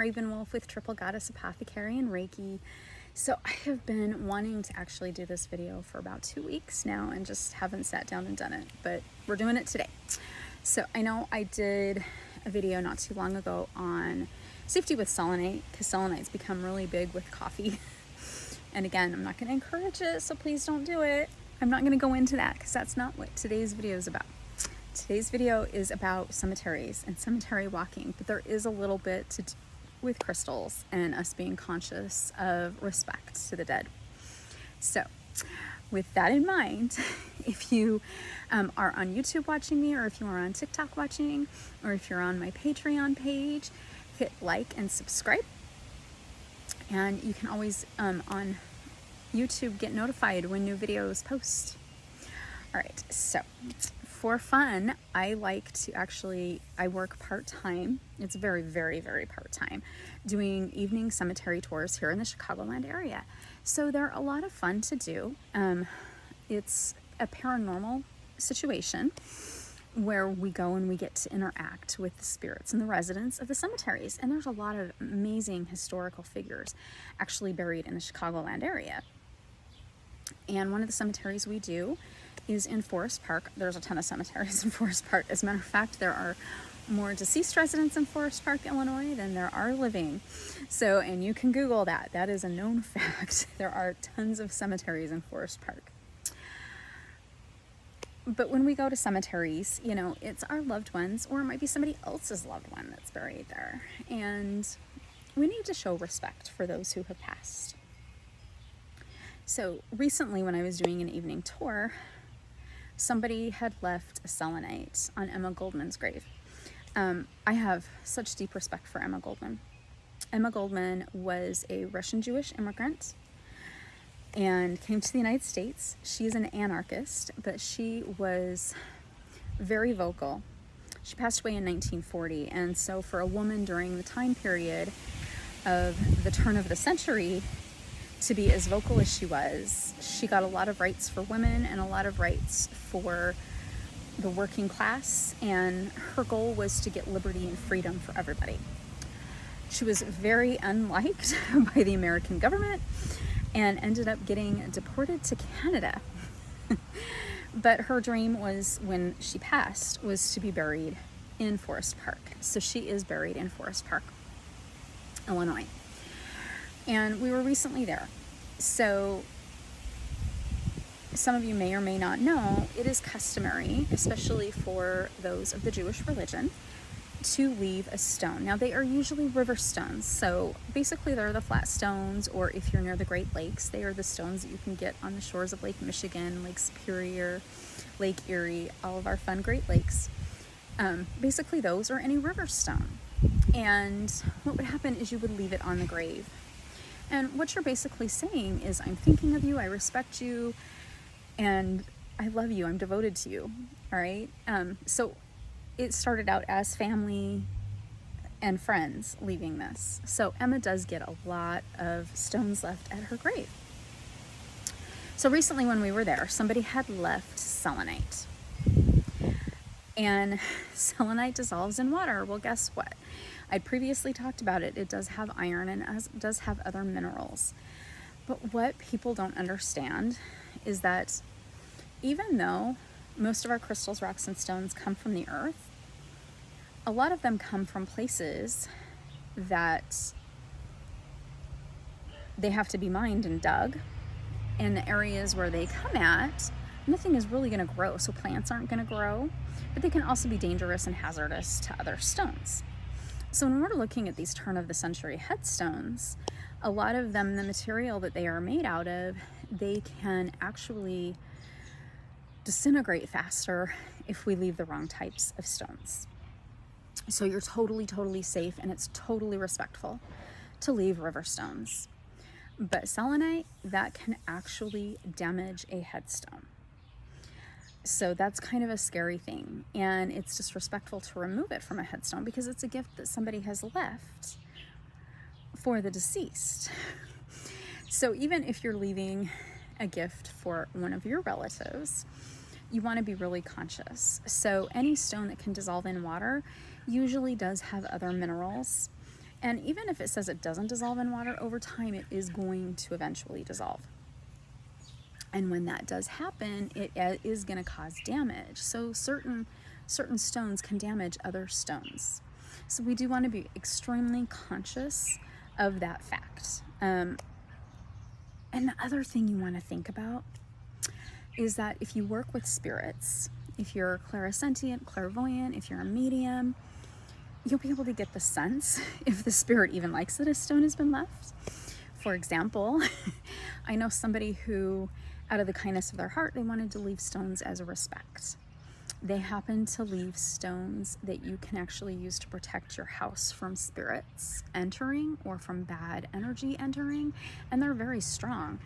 Ravenwolf with Triple Goddess Apothecary and Reiki. So I have been wanting to actually do this video for about 2 weeks now and just haven't sat down and done it, but we're doing it today. So I know I did a video not too long ago on safety with selenite, because selenite's become really big with coffee. And again, I'm not going to encourage it, so please don't do it. I'm not going to go into that because that's not what today's video is about. Today's video is about cemeteries and cemetery walking, but there is a little bit to do with crystals and us being conscious of respect to the dead. So with that in mind, if you are on YouTube watching me, or if you are on TikTok watching, or if you're on my Patreon page, hit like and subscribe. And you can always on YouTube get notified when new videos post. All right, so for fun, I work part-time. It's very, very, very part-time, doing evening cemetery tours here in the Chicagoland area. So they're a lot of fun to do. It's a paranormal situation where we go and we get to interact with the spirits and the residents of the cemeteries. And there's a lot of amazing historical figures actually buried in the Chicagoland area. And one of the cemeteries we do is in Forest Park. There's a ton of cemeteries in Forest Park. As a matter of fact, there are more deceased residents in Forest Park, Illinois than there are living. So, and you can Google that. That is a known fact. There are tons of cemeteries in Forest Park. But when we go to cemeteries, you know, it's our loved ones, or it might be somebody else's loved one that's buried there. And we need to show respect for those who have passed. So recently when I was doing an evening tour, somebody had left a selenite on Emma Goldman's grave. I have such deep respect for Emma Goldman. Emma Goldman was a Russian Jewish immigrant and came to the United States. She's an anarchist, but she was very vocal. She passed away in 1940, and so for a woman during the time period of the turn of the century to be as vocal as she was, she got a lot of rights for women and a lot of rights for the working class, and her goal was to get liberty and freedom for everybody. She was very unliked by the American government and ended up getting deported to Canada. But her dream was, when she passed, was to be buried in Forest Park. So she is buried in Forest Park, Illinois. And we were recently there. So some of you may or may not know, it is customary, especially for those of the Jewish religion, to leave a stone. Now, they are usually river stones. So basically they're the flat stones, or if you're near the Great Lakes, they are the stones that you can get on the shores of Lake Michigan, Lake Superior, Lake Erie, all of our fun Great Lakes. Basically those, or any river stone. And what would happen is you would leave it on the grave. And what you're basically saying is, I'm thinking of you, I respect you, and I love you, I'm devoted to you, all right? So it started out as family and friends leaving this. So Emma does get a lot of stones left at her grave. So recently when we were there, somebody had left selenite. And selenite dissolves in water. Well, guess what? I'd previously talked about it. It does have iron and it does have other minerals. But what people don't understand is that even though most of our crystals, rocks, and stones come from the earth, a lot of them come from places that they have to be mined and dug. And the areas where they come at, nothing is really going to grow. So plants aren't going to grow, but they can also be dangerous and hazardous to other stones. So when we're looking at these turn of the century headstones, a lot of them, the material that they are made out of, they can actually disintegrate faster if we leave the wrong types of stones. So you're totally, totally safe, and it's totally respectful to leave river stones. But selenite, that can actually damage a headstone. So that's kind of a scary thing, and it's disrespectful to remove it from a headstone because it's a gift that somebody has left for the deceased. So even if you're leaving a gift for one of your relatives, you want to be really conscious. So any stone that can dissolve in water usually does have other minerals, And even if it says it doesn't dissolve in water, over time it is going to eventually dissolve. And when that does happen, it is going to cause damage. So certain stones can damage other stones. So we do want to be extremely conscious of that fact. And the other thing you want to think about is that if you work with spirits, if you're clairsentient, clairvoyant, if you're a medium, you'll be able to get the sense if the spirit even likes that a stone has been left. For example, I know somebody who, out of the kindness of their heart, they wanted to leave stones as a respect. They happen to leave stones that you can actually use to protect your house from spirits entering or from bad energy entering, and they're very strong.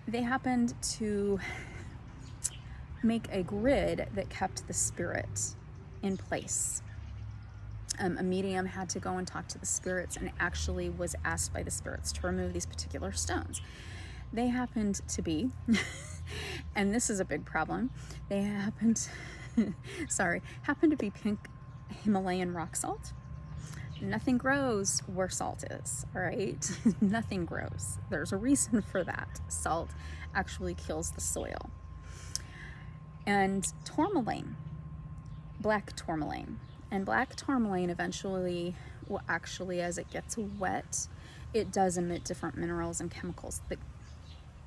They happened to make a grid that kept the spirit in place. A medium had to go and talk to the spirits and actually was asked by the spirits to remove these particular stones. They happened to be, and this is a big problem, they happened to be pink Himalayan rock salt. Nothing grows where salt is, all right? Nothing grows. There's a reason for that. Salt actually kills the soil. And tourmaline, black tourmaline. And black tourmaline eventually will actually, as it gets wet, it does emit different minerals and chemicals that,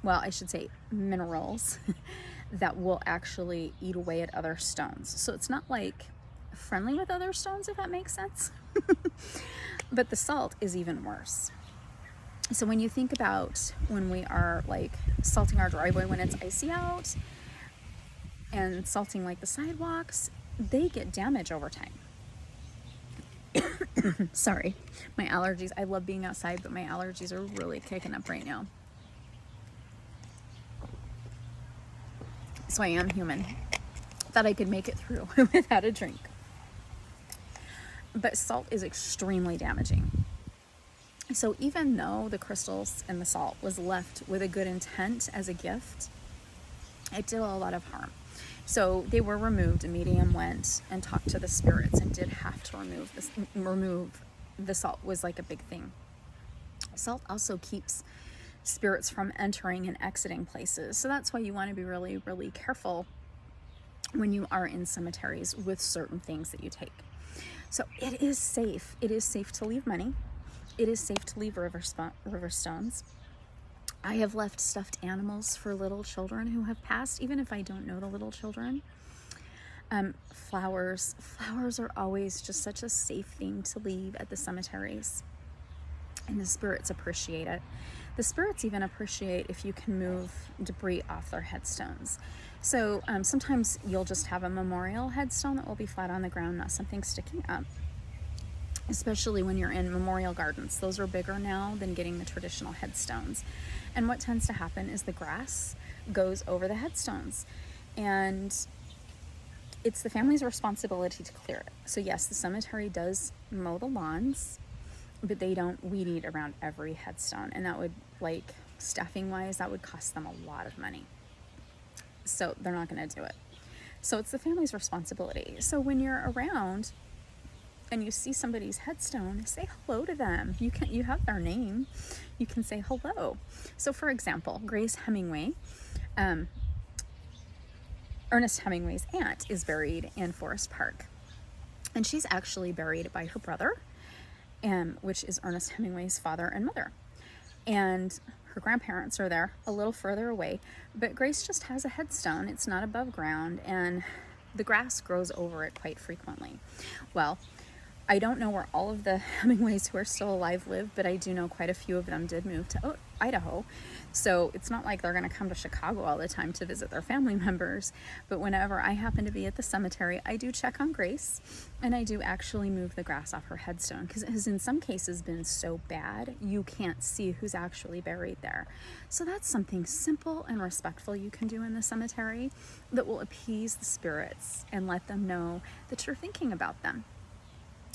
well, I should say minerals that will actually eat away at other stones. So it's not like friendly with other stones, if that makes sense. But the salt is even worse. So when you think about when we are like salting our driveway when it's icy out and salting like the sidewalks, they get damage over time. Sorry, my allergies. I love being outside, but my allergies are really kicking up right now. So I am human. Thought I could make it through without a drink. But salt is extremely damaging. So even though the crystals and the salt was left with a good intent as a gift, it did a lot of harm. So they were removed. A medium went and talked to the spirits and did have to remove the salt. Was like a big thing. Salt also keeps spirits from entering and exiting places. So that's why you want to be really, really careful when you are in cemeteries with certain things that you take. So it is safe. It is safe to leave money. It is safe to leave river stones. I have left stuffed animals for little children who have passed, even if I don't know the little children. Flowers are always just such a safe thing to leave at the cemeteries. And the spirits appreciate it. The spirits even appreciate if you can move debris off their headstones. So sometimes you'll just have a memorial headstone that will be flat on the ground, not something sticking up. Especially when you're in memorial gardens. Those are bigger now than getting the traditional headstones. And what tends to happen is the grass goes over the headstones. And it's the family's responsibility to clear it. So yes, the cemetery does mow the lawns, but they don't weed eat around every headstone. And that would, like, staffing wise, that would cost them a lot of money. So they're not going to do it. So it's the family's responsibility. So when you're around and you see somebody's headstone, say hello to them. You have their name. You can say hello. So for example, Grace Hemingway, Ernest Hemingway's aunt, is buried in Forest Park. And she's actually buried by her brother, which is Ernest Hemingway's father and mother. And her grandparents are there a little further away, but Grace just has a headstone. It's not above ground, and the grass grows over it quite frequently. Well, I don't know where all of the Hemingways who are still alive live, but I do know quite a few of them did move to Idaho. So it's not like they're going to come to Chicago all the time to visit their family members. But whenever I happen to be at the cemetery, I do check on Grace, and I do actually move the grass off her headstone, because it has in some cases been so bad you can't see who's actually buried there. So that's something simple and respectful you can do in the cemetery that will appease the spirits and let them know that you're thinking about them.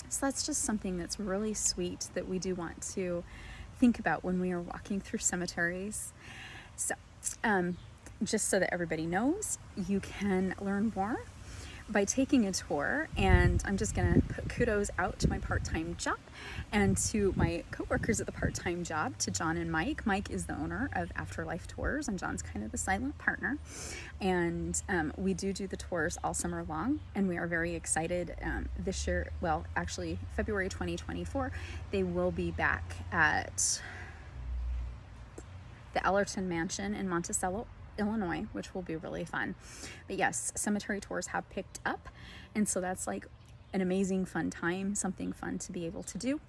So that's just something that's really sweet that we do want to think about when we are walking through cemeteries. So just so that everybody knows, you can learn more by taking a tour, and I'm just gonna put kudos out to my part-time job and to my co-workers at the part-time job, to John and Mike. Mike is the owner of Afterlife Tours, and John's kind of the silent partner. And we do the tours all summer long, and we are very excited. This year, well, actually February 2024, they will be back at the Ellerton Mansion in Monticello, Illinois, which will be really fun. But yes, cemetery tours have picked up, and so that's like an amazing fun time, something fun to be able to do.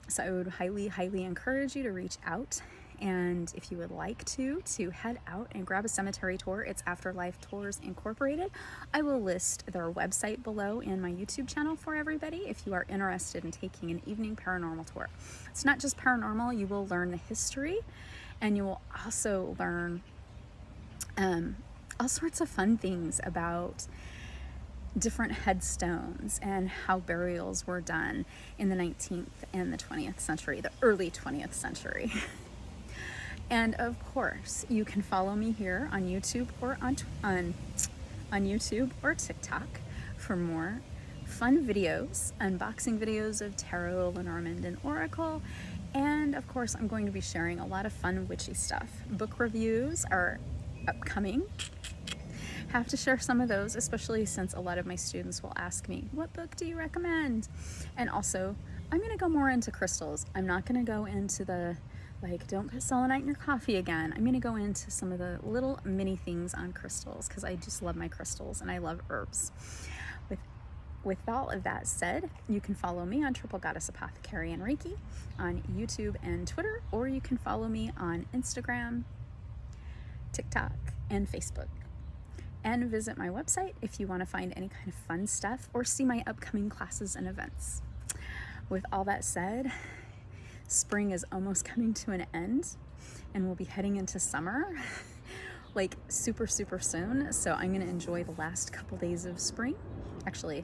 So I would highly encourage you to reach out, and if you would like to head out and grab a cemetery tour. It's Afterlife Tours Incorporated. I will list their website below in my YouTube channel for everybody if you are interested in taking an evening paranormal tour. It's not just paranormal, you will learn the history, and you will also learn all sorts of fun things about different headstones and how burials were done in the 19th and the 20th century, the early 20th century. And of course, you can follow me here on YouTube or on YouTube or TikTok for more fun videos, unboxing videos of tarot, Lenormand, and Oracle. And of course, I'm going to be sharing a lot of fun witchy stuff. Book reviews are upcoming. Have to share some of those, especially since a lot of my students will ask me, what book do you recommend? And also, I'm going to go more into crystals. I'm not going to go into the, like, don't put selenite in your coffee again. I'm going to go into some of the little mini things on crystals, because I just love my crystals and I love herbs. With all of that said, you can follow me on Triple Goddess Apothecary and Reiki on YouTube and Twitter, or you can follow me on Instagram, TikTok, and Facebook. And visit my website if you want to find any kind of fun stuff or see my upcoming classes and events. With all that said, spring is almost coming to an end, and we'll be heading into summer like super soon. So I'm going to enjoy the last couple days of spring. Actually,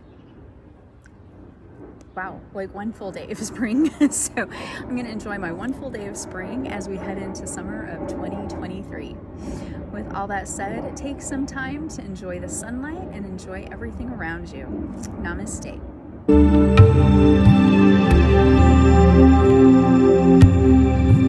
wow, like one full day of spring. So I'm going to enjoy my one full day of spring as we head into summer of 2023. With all that said, take some time to enjoy the sunlight and enjoy everything around you. Namaste.